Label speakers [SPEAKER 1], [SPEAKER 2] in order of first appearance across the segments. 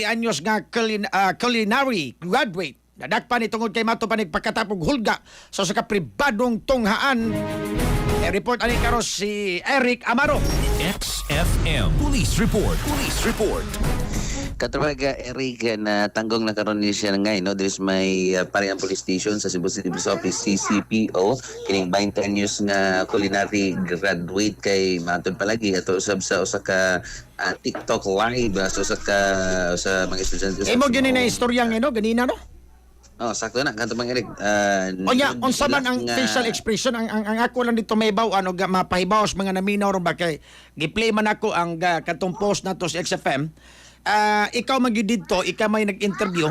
[SPEAKER 1] anyos nga culinary graduate nadakpan itungod kay mato pa nagpagkatapog hulga sa pribadong tunghaan. Report ani karon si Eric Amaro.
[SPEAKER 2] XFM Police Report. Police Report.
[SPEAKER 3] Katrabaga Eric na tanggong na karon ni siya ngay no, there's my Parian Police Station sa Cebu City Police Office CCPO kining 20 years nga culinary graduate kay matod palagi ato usab sa usa ka TikTok live sa mga estudyante.
[SPEAKER 1] Imo gini na istoryang ganina no?
[SPEAKER 3] Oh, sakto na kanto Mang Eric.
[SPEAKER 1] Unsa man ang facial expression ang ako lang dito may baw mapahibaw sa mga naminaw ron ba kay gi-play man ako ang katong post nato sa XFM. Ikaw magyud dito, ikaw may nag-interview.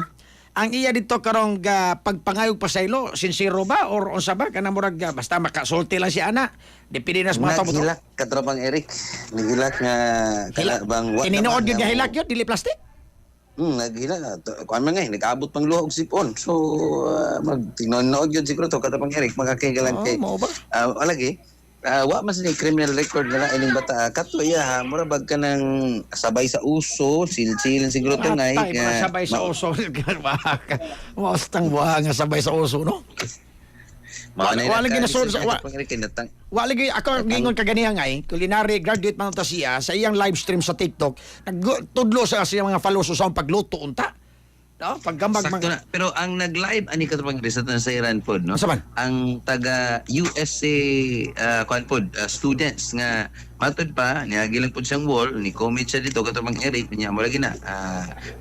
[SPEAKER 1] Ang iya dito karong pagpangayog pasaylo, sincero ba or unsa ba kanang murag basta makasulti lang si ana. Depende na sa mga tao.
[SPEAKER 3] Nagilak katropang Eric. Nagilak nga bang what.
[SPEAKER 1] Kininood gyud nga hilak yun, dili plastic.
[SPEAKER 3] Naghila. Kuan man nga, nag-abot pang luha og sipon. So, magtinood yun siguro to. Katapang Eric, makakagalan kay.
[SPEAKER 1] Mao ba?
[SPEAKER 3] Alagi, wa man sa criminal record nila ining bata. Kato iya, murabag ka ng sabay sa uso, silsilin siguro to ngay.
[SPEAKER 1] Sabay sa uso. Maustang buha nga sabay sa uso, no? Wala ginasod sa wala gi ako gingon kaganiya nga culinary graduate man ta siya sa iyang live stream sa TikTok nagtudlo sa siyang mga follows sa pagluto unta no paggambag
[SPEAKER 3] na. Pero ang nag-live ani katapang reset na sa Iran pod no.
[SPEAKER 1] Saban?
[SPEAKER 3] Ang taga USA students nga matod pa niagi lang pod siyang wall ni comment siya dito katapang Eric niya mo lagi na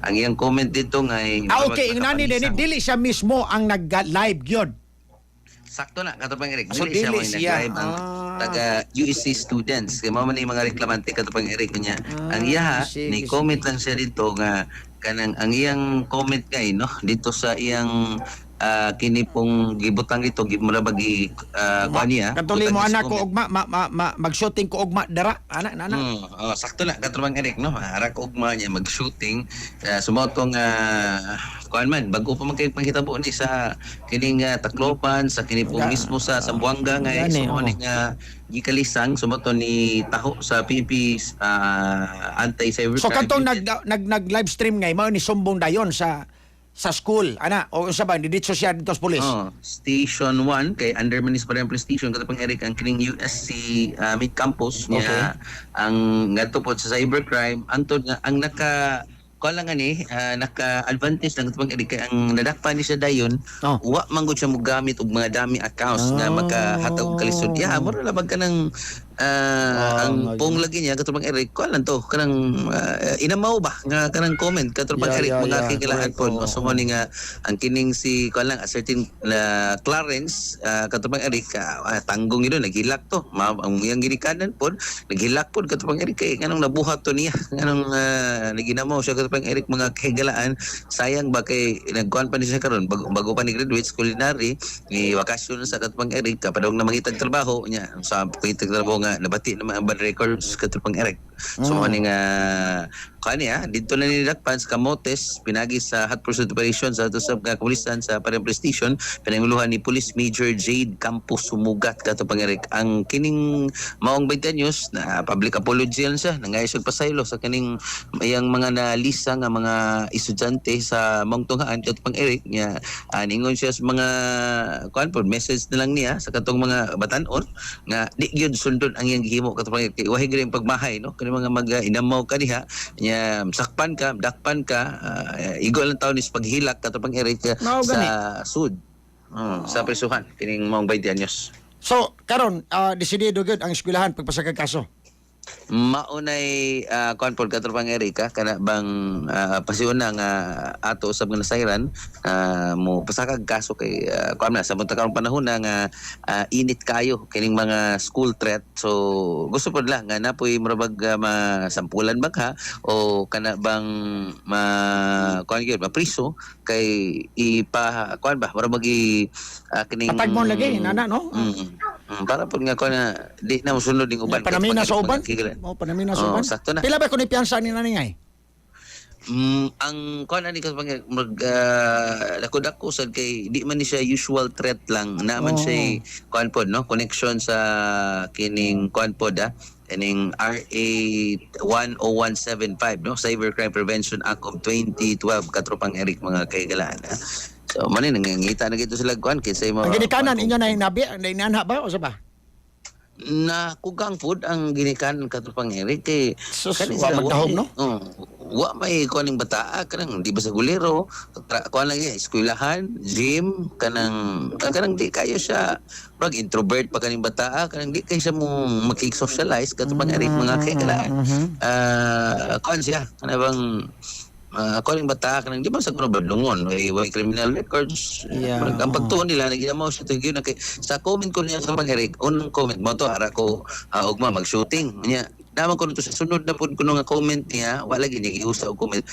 [SPEAKER 3] ang iyang comment dito nga
[SPEAKER 1] okay inani dili siya mismo ang nag-live gyud.
[SPEAKER 3] Sakto na, katapang Eric.
[SPEAKER 1] So,
[SPEAKER 3] Dili siya
[SPEAKER 1] dili
[SPEAKER 3] may
[SPEAKER 1] siya.
[SPEAKER 3] nag-live ang taga USC students. Kaya mga mga reklamante, katapang Eric niya. Ang iya, ni comment lang siya dito nga kanang ang iyang comment kay no dito sa iyang kini pong gibutang ito mura bagi kuan niya.
[SPEAKER 1] Katuloy mo anak ko ugma mag-shooting ko ugma dara anak.
[SPEAKER 3] Sakto na katapang Eric no. Ara ko ugma niya mag-shooting sumotong kuan man bago pa man kay panghitabo ni sa kining Tacloban sa kini po mismo sa Zamboanga nga sumoning gikalisang sumoto ni taho sa PP anti-cybercrime.
[SPEAKER 1] So katong nag-live stream ngay mao ni sumbong dayon sa school ana o unsa ba didito siya dito sa police.
[SPEAKER 3] Station 1 kay under Municipal Police Station katapang Eric ang kining USC mid campus niya ang ngadto po sa cybercrime antod nga ang lang ani naka-advantage lang itong kay ang nadakpan ni siya dayon wa man gud siya mogamit og mga dami accounts nga makahatag og kalisod mura labag ka ng ang pong lagi niya katong Eric lang to kanang inamaw ba nga kanang comment katong Eric mga kikilaan po so mo nga ang kining si lang a certain Clarence katong Eric tanggong ito naghilak to ang iyang ginikanan po naghilak po katong Eric kay kanang nabuhat to niya kanang naginamaw siya katong Eric mga kahigalaan sayang ba kay nagkuhan pa ni siya karon bago pa ni graduate culinary ni wakasyon sa katong Eric kapadong na mangitag trabaho niya sa pangitag trabaho nga nabati naman ang bad records katong Eric so ani nga kaniya dito na nilakpan sa Camotes pinagi sa hot pursuit operation sa ato sa kapulisan sa Parian Police Station pinanguluhan ni Police Major Jade Campos Sumugat katong Eric ang kining maong 20 anyos na public apology lang siya nangayos og pasaylo sa kining iyang mga nalisa nga mga estudyante sa maong tunghaan katong Eric nya ningon siya sa mga kuan po message na lang niya sa katong mga batan-on nga di gyud sundon ang iyang gihimo katong Eric kay wahi gyud pagmahay no kani mga mag-inamaw kaniha nya sakpan ka, dakpan ka, igo lang taon is paghilak katapang Eric sa sud. Sa prisuhan, kining maong 20 anyos.
[SPEAKER 1] So, karon desidido gud ang eskwelahan pagpasaka kaso.
[SPEAKER 3] Maunay kuan pod katapang Eric kana bang pasiuna nga ato usab nga nasayran mo pasakag kaso kay kuan na sa karong panahon na nga init kayo kining mga school threat so gusto pod lang nga napoy murabag masampulan bang o kana bang kuan gyud mapriso kay ipa kuan ba murabag kining
[SPEAKER 1] patag mo lagi nana no.
[SPEAKER 3] Para pod nga kuan na di na mosunod ning uban
[SPEAKER 1] panamina sa uban. Panamina sa uban.
[SPEAKER 3] Sakto na.
[SPEAKER 1] Pila ba kun ipiyansa ni nani ngay?
[SPEAKER 3] ang kuan ani ka mag dako-dako sad kay di man ni siya usual threat lang naman siya kuan pod no connection sa kining kuan pod kining RA 10175 no Cybercrime Prevention Act of 2012 katropang Eric mga kaigalaan. So man nangangita na gito sila kuan kay say
[SPEAKER 1] Ang ginikanan inyo na inabi, na inanha ba o sa ba?
[SPEAKER 3] na kugang food ang ginikan katropang Eric kay
[SPEAKER 1] Sus,
[SPEAKER 3] kani
[SPEAKER 1] wa
[SPEAKER 3] sila,
[SPEAKER 1] magdahom, no?
[SPEAKER 3] Wa may kuning bataa kanang di ba sa gulero kuan lang eskwelahan gym kanang di kayo siya pag introvert pa kaning bataa kanang di kayo siya mo makik-socialize katropang Eric mga kaigalaan. Kuan siya kana bang ako rin bata ka nang di ba sa kuno badlungon way criminal records.
[SPEAKER 1] Yeah.
[SPEAKER 3] Ang pagtuon nila nagiyamaw sa tigyo na kay sa comment ko niya sa pag-Eric unang comment mo to ara ko ugma mag-shooting niya naman ko nito sa sunod na pud kuno nga comment niya wala gid giusa og comment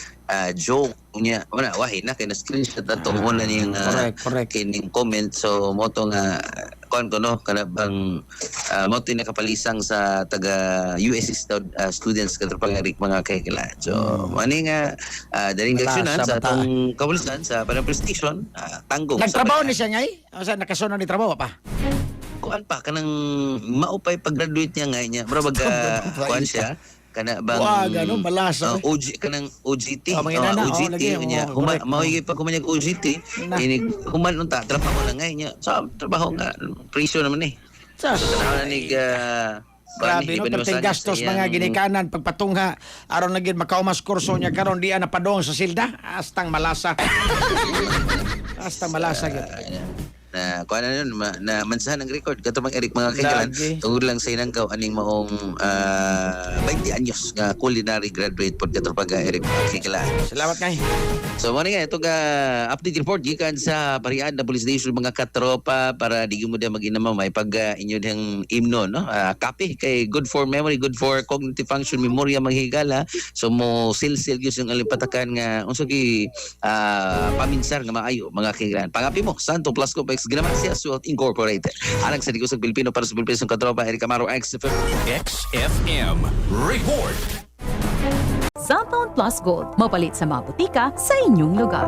[SPEAKER 3] joke niya wala wahi na kay na screenshot ato una niyang
[SPEAKER 1] correct.
[SPEAKER 3] kining comment so mo to nga kuan ko no kana bang mo to nakapalisang sa taga USC students katropang Eric mga kaikilan. So mani nga daring
[SPEAKER 1] Wala
[SPEAKER 3] aksyonan
[SPEAKER 1] sa
[SPEAKER 3] sa
[SPEAKER 1] bata.
[SPEAKER 3] atong kapulisan sa Panamper Station tanggong
[SPEAKER 1] Nagtrabaho
[SPEAKER 3] sa
[SPEAKER 1] ni siya ngay? O sa nakasunod ni trabaho pa?
[SPEAKER 3] kuan pa kanang maupay pag-graduate niya ngay niya bro kuan siya kana bang
[SPEAKER 1] Wag, ano, malasa, eh.
[SPEAKER 3] OG kanang OGT
[SPEAKER 1] mga inana,
[SPEAKER 3] OGT
[SPEAKER 1] lagi,
[SPEAKER 3] niya
[SPEAKER 1] correct.
[SPEAKER 3] mauhigay pa kumanyag OGT
[SPEAKER 1] Ina.
[SPEAKER 3] ini human unta trabaho na ngay niya sa trabaho nga presyo naman eh
[SPEAKER 1] Sus.
[SPEAKER 3] so tanaw na nig
[SPEAKER 1] Grabe no, perting gastos mga ginikanan pagpatungha aron na gid makaumas kurso niya karon di na padong sa silda astang malasa. Astang malasa gid.
[SPEAKER 3] na kuan na yun na mansahan ang record katong Eric mga kaigalan
[SPEAKER 1] Lagi.
[SPEAKER 3] tungod lang sa inangkaw aning maong 20 anyos nga culinary graduate pod katong Eric mga kaigalan.
[SPEAKER 1] Salamat kay.
[SPEAKER 3] So mo nga ito update report gikan sa Parian na Police Station mga katropa para di mo da mag-inama may pag inyo dang himno no copy kay good for memory good for cognitive function memorya maghigala so mo silsil gyud yung alipatakan nga unsa gi paminsar nga maayo mga kaigalan pangapi mo Santo Plasco Pex Gracias Suot Incorporated alang sa digusog Pilipino para sa Pilipino katropa Eric Amaro XFM
[SPEAKER 2] XFM Report.
[SPEAKER 4] Cellphone Plus Gold, mapalit sa mga butika sa inyong lugar.